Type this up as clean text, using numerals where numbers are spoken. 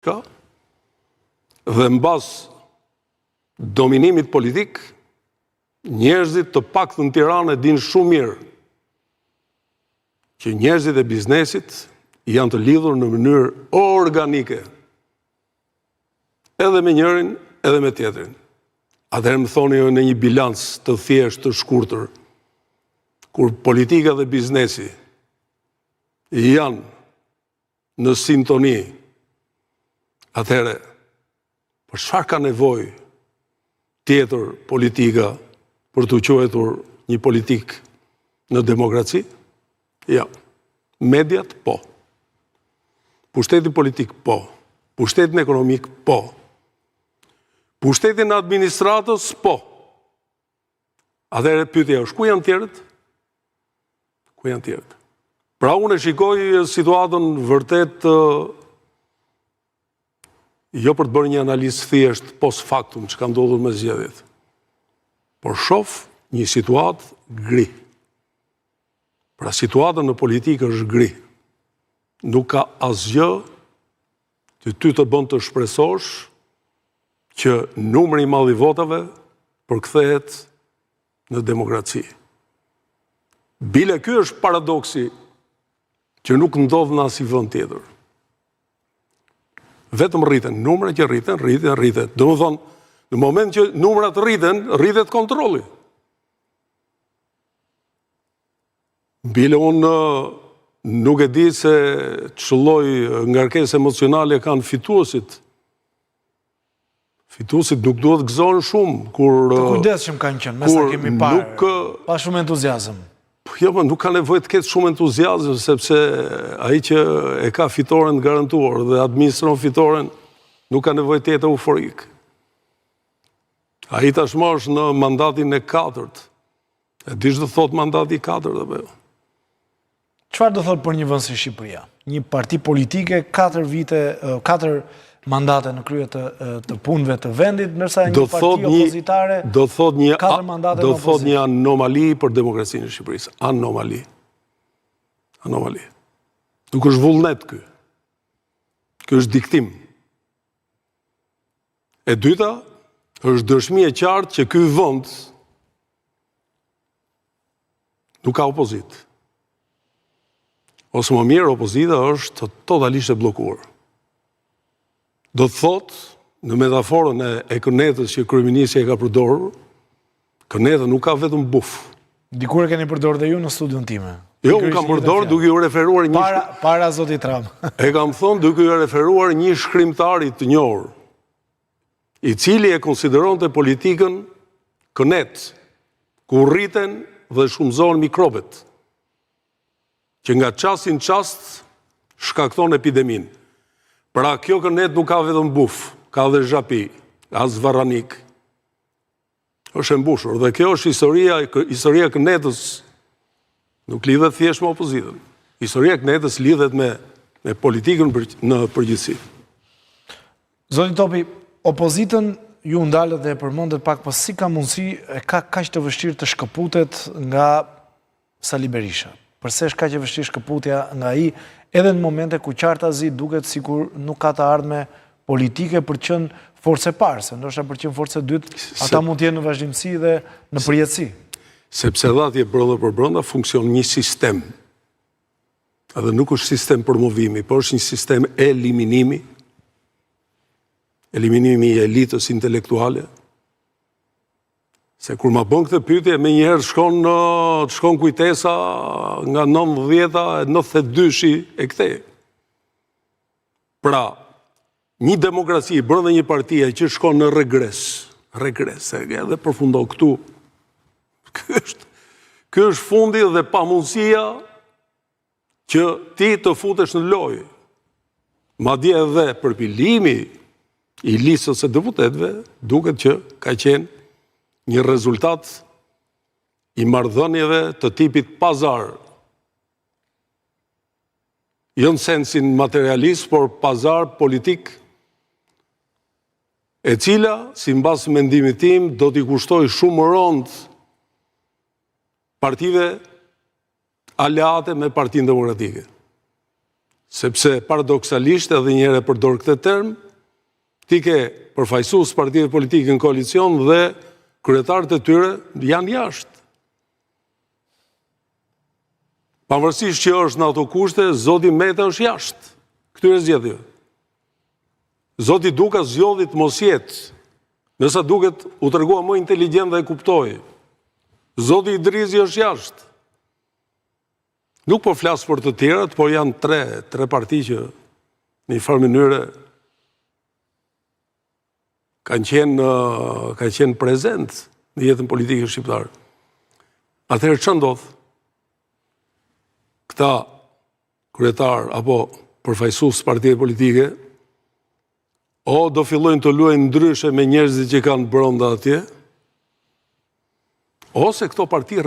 dhe mbas dominimit politik, njerëzit të paktën në Tiranë e dinë shumë mirë që njerëzit e biznesit janë të lidhur në mënyrë organike, edhe me njërin, edhe me tjetrin. Atëherë më thoni në një bilans të thjesht të shkurtër, kur politika dhe biznesi janë në sintoni, atëherë, për çfarë ka nevojë tjetër politika për të quajtur një politik në demokraci? Ja. Mediat, po. Pushtetin politik, po. Pushtetin ekonomik, po. Pushtetin administratës, po. Atëherë pyetja është, ku janë tjerët? Ku janë tjerët? Pra unë e shikoj situatën vërtet jo për të bërë një analizë thjesht post factum që ka ndodhur me zgjedhjet, por shoh një situatë gri. Pra situata në politikë është gri. Nuk ka asgjë që ty të bën të shpresosh që numri i madh i votave përkthehet në demokraci. Bile ky është paradoksi që nuk ndodh në asnjë vend tjetër. Vetëm rriten, numrat që rriten. Domethënë, në moment që numrat rriten, rritet kontrolli. Bile unë nuk e di se ç'lloj ngarkesë emocionale kanë fituesit. Fituesit nuk duhet gëzohen shumë kur të kujdesshëm kanë qenë, me sa kemi parë. Pa shumë entuziazëm. Jo, nuk ka nevojë të ketë shumë entuziazëm, sepse ai që e ka fitoren garantuar dhe administron fitoren nuk ka nevojë të jetë euforik. Ai tashmë është në mandatin e 4. E di ç'do thot mandati i 4 apo jo? Çfarë do thot për një vend si Shqipëria? Një parti politike, 4 vite, 4 mandate në krye të punëve të vendit, ndërsa një parti opozitare 4 mandate në opozicion. Do thot një anomali për demokracinë e Shqipërisë. Anomali. Nuk është vullnet ky. Ky është diktim. E dyta, është dëshmi e qartë që ky vend nuk ka opozitë. Ose më mirë, opozita është totalisht e bllokuar. Do të thotë, në metaforën e kënetës që kryeministri e ka përdorur, këneta nuk ka vetëm buf. Dikur e keni përdorur dhe ju në studion time. Jo, unë kam përdorur duke u referuar një para zotit Ram. E kam thënë duke u referuar një shkrimtarit të njohur, i cili e konsideronte politikën kënet, ku rriten dhe shumëzohen mikrobet, që nga çasti në çast shkakton epidemin. Pra kjo kënet nuk ka vetëm buf, ka dhe zhapi, as varranik. Është e mbushur dhe kjo është historia e kënetës, nuk lidhet thjesht me opozitën. Historia e kënetës lidhet me politikën në përgjithësi. Zoti Topi, opozitën ju ndalët dhe e përmendet pak, po si ka mundësi e ka kaq të vështirë të shkëputet nga Sali Berisha? Përse është kaq e vështirë shkëputja nga ai, edhe në momente ku qartazi duket sikur nuk ka të ardhme politike për të qenë forcë e parë, se ndoshta për të qenë forcë e dytë, ata mund të jenë në vazhdimsi dhe në përjetësi. Sepse atje brenda për brenda funksion një sistem. Edhe nuk është sistem promovimi, por është një sistem eliminimi. Eliminimi i elitës intelektuale. Se kur ma bën këtë pyetje, me njëherë shkon kujtesa nga 90-a, 92-shi e këtej. Pra, një demokraci brenda një partie që shkon në regres, edhe përfundon këtu. Ky është fundi dhe pamundësia që ti të futesh në lojë. Madje edhe përpilimi i listës së deputetëve duket që ka qenë një rezultat i marrëdhënieve të tipit pazar. Jo në sensin materialist, por pazar politik, e cila, sipas mendimit tim, do t'i kushtoj shumë rënd partive aleate me Partinë Demokratike. Sepse paradoksalisht edhe njëre përdor këtë term, ti ke përfaqësues partive politike në koalicion dhe kryetarët e tyre janë jashtë. Pavarësisht që është në ato kushte, zoti Meta është jashtë këtyre zgjedhjeve. Zoti Duka zgjodhi të mos jetë, nësa duket u tregua më inteligjent dhe e kuptoi. Zoti Idrizi është jashtë. Nuk po flas për të tjerat, por janë tre parti që në një farë mënyrë kanë qenë prezent në jetën politike shqiptare. Atëherë ç'a ndodh? Këta kryetar apo përfaqësues partive politike o do fillojnë të luajnë ndryshe me njerëzit që kanë brenda atje, ose këto parti